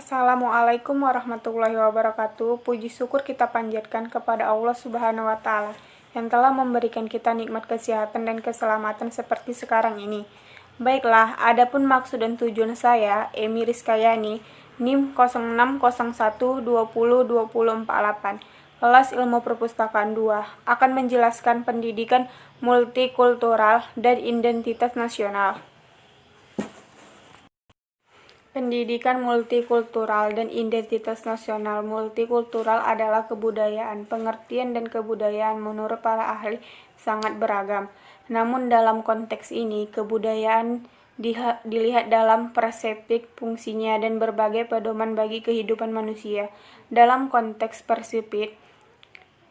Assalamualaikum warahmatullahi wabarakatuh. Puji syukur kita panjatkan kepada Allah Subhanahu wa Ta'ala yang telah memberikan kita nikmat kesehatan dan keselamatan seperti sekarang ini. Baiklah, adapun maksud dan tujuan saya, Emi Rizkayani, NIM 0601202048, kelas Ilmu Perpustakaan 2, akan menjelaskan pendidikan multikultural dan identitas nasional. Pendidikan multikultural dan identitas nasional. Multikultural adalah kebudayaan. Pengertian dan kebudayaan menurut para ahli sangat beragam. Namun dalam konteks ini, kebudayaan dilihat dalam persepsi fungsinya dan berbagai pedoman bagi kehidupan manusia. Dalam konteks persepsi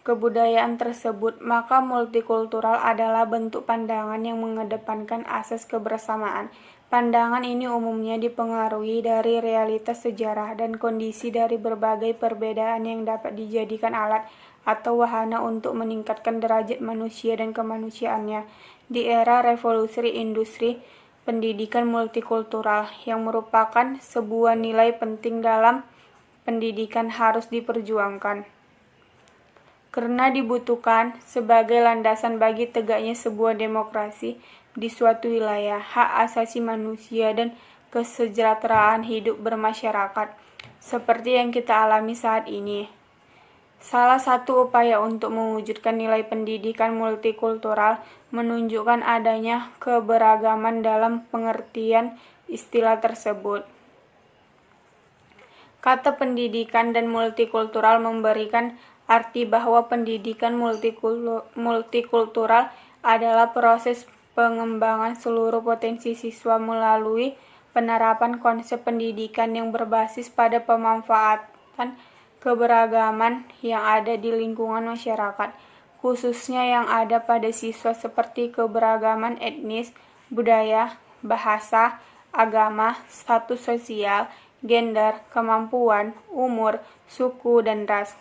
kebudayaan tersebut, maka multikultural adalah bentuk pandangan yang mengedepankan asas kebersamaan. Pandangan ini umumnya dipengaruhi dari realitas sejarah dan kondisi dari berbagai perbedaan yang dapat dijadikan alat atau wahana untuk meningkatkan derajat manusia dan kemanusiaannya. Di era revolusi industri, pendidikan multikultural yang merupakan sebuah nilai penting dalam pendidikan harus diperjuangkan, karena dibutuhkan sebagai landasan bagi tegaknya sebuah demokrasi di suatu wilayah, hak asasi manusia, dan kesejahteraan hidup bermasyarakat, seperti yang kita alami saat ini. Salah satu upaya untuk mewujudkan nilai pendidikan multikultural menunjukkan adanya keberagaman dalam pengertian istilah tersebut. Kata pendidikan dan multikultural memberikan arti bahwa pendidikan multikultural adalah proses pengembangan seluruh potensi siswa melalui penerapan konsep pendidikan yang berbasis pada pemanfaatan keberagaman yang ada di lingkungan masyarakat, khususnya yang ada pada siswa seperti keberagaman etnis, budaya, bahasa, agama, status sosial, gender, kemampuan, umur, suku, dan ras.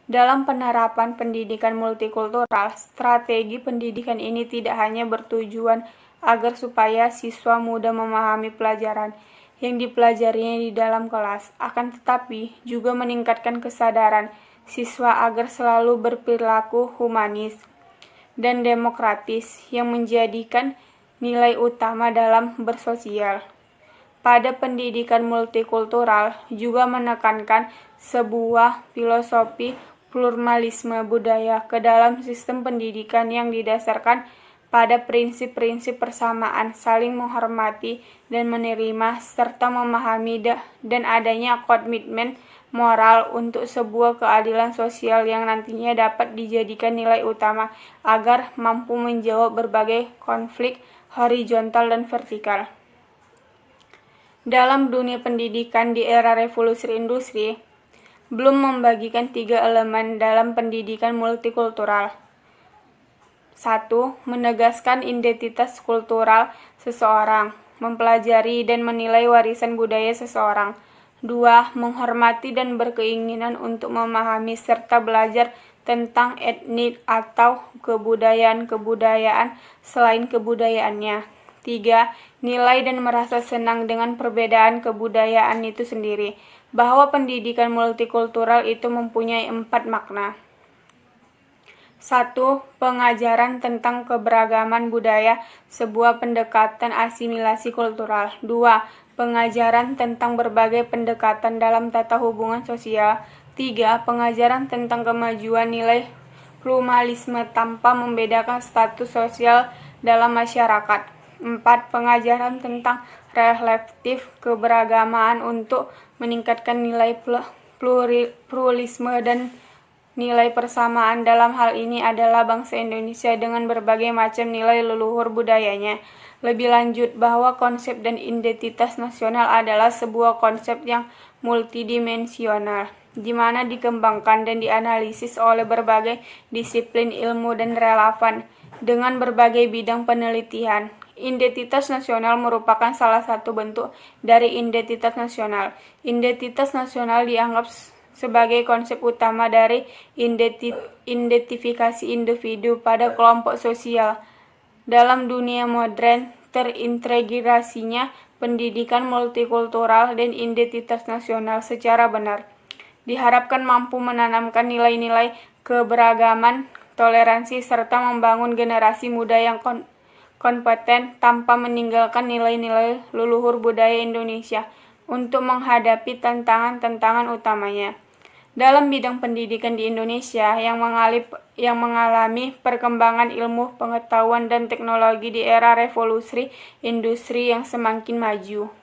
Dalam penerapan pendidikan multikultural, strategi pendidikan ini tidak hanya bertujuan agar supaya siswa mudah memahami pelajaran yang dipelajarinya di dalam kelas, akan tetapi juga meningkatkan kesadaran siswa agar selalu berperilaku humanis dan demokratis yang menjadikan nilai utama dalam bersosial. Pada pendidikan multikultural juga menekankan sebuah filosofi pluralisme budaya ke dalam sistem pendidikan yang didasarkan pada prinsip-prinsip persamaan, saling menghormati dan menerima, serta memahami dan adanya komitmen moral untuk sebuah keadilan sosial yang nantinya dapat dijadikan nilai utama agar mampu menjawab berbagai konflik horizontal dan vertikal. Dalam dunia pendidikan di era revolusi industri, belum membagikan 3 elemen dalam pendidikan multikultural. 1. Menegaskan identitas kultural seseorang, mempelajari dan menilai warisan budaya seseorang. 2. Menghormati dan berkeinginan untuk memahami serta belajar tentang etnis atau kebudayaan-kebudayaan selain kebudayaannya. 3. Nilai dan merasa senang dengan perbedaan kebudayaan itu sendiri. Bahwa pendidikan multikultural itu mempunyai 4 makna. 1. Pengajaran tentang keberagaman budaya, sebuah pendekatan asimilasi kultural. 2. Pengajaran tentang berbagai pendekatan dalam tata hubungan sosial. 3. Pengajaran tentang kemajuan nilai pluralisme tanpa membedakan status sosial dalam masyarakat. 4. Pengajaran tentang reflektif keberagaman untuk meningkatkan nilai pluralisme dan nilai persamaan. Dalam hal ini adalah bangsa Indonesia dengan berbagai macam nilai leluhur budayanya. Lebih lanjut, bahwa konsep dan identitas nasional adalah sebuah konsep yang multidimensional, di mana dikembangkan dan dianalisis oleh berbagai disiplin ilmu dan relevan dengan berbagai bidang penelitian. Identitas nasional merupakan salah satu bentuk dari identitas nasional. Identitas nasional dianggap sebagai konsep utama dari identifikasi individu pada kelompok sosial. Dalam dunia modern, terintegrasinya pendidikan multikultural dan identitas nasional secara benar. Diharapkan mampu menanamkan nilai-nilai keberagaman, toleransi, serta membangun generasi muda yang kompeten tanpa meninggalkan nilai-nilai leluhur budaya Indonesia untuk menghadapi tantangan-tantangan utamanya. Dalam bidang pendidikan di Indonesia yang mengalami perkembangan ilmu, pengetahuan, dan teknologi di era revolusi industri yang semakin maju.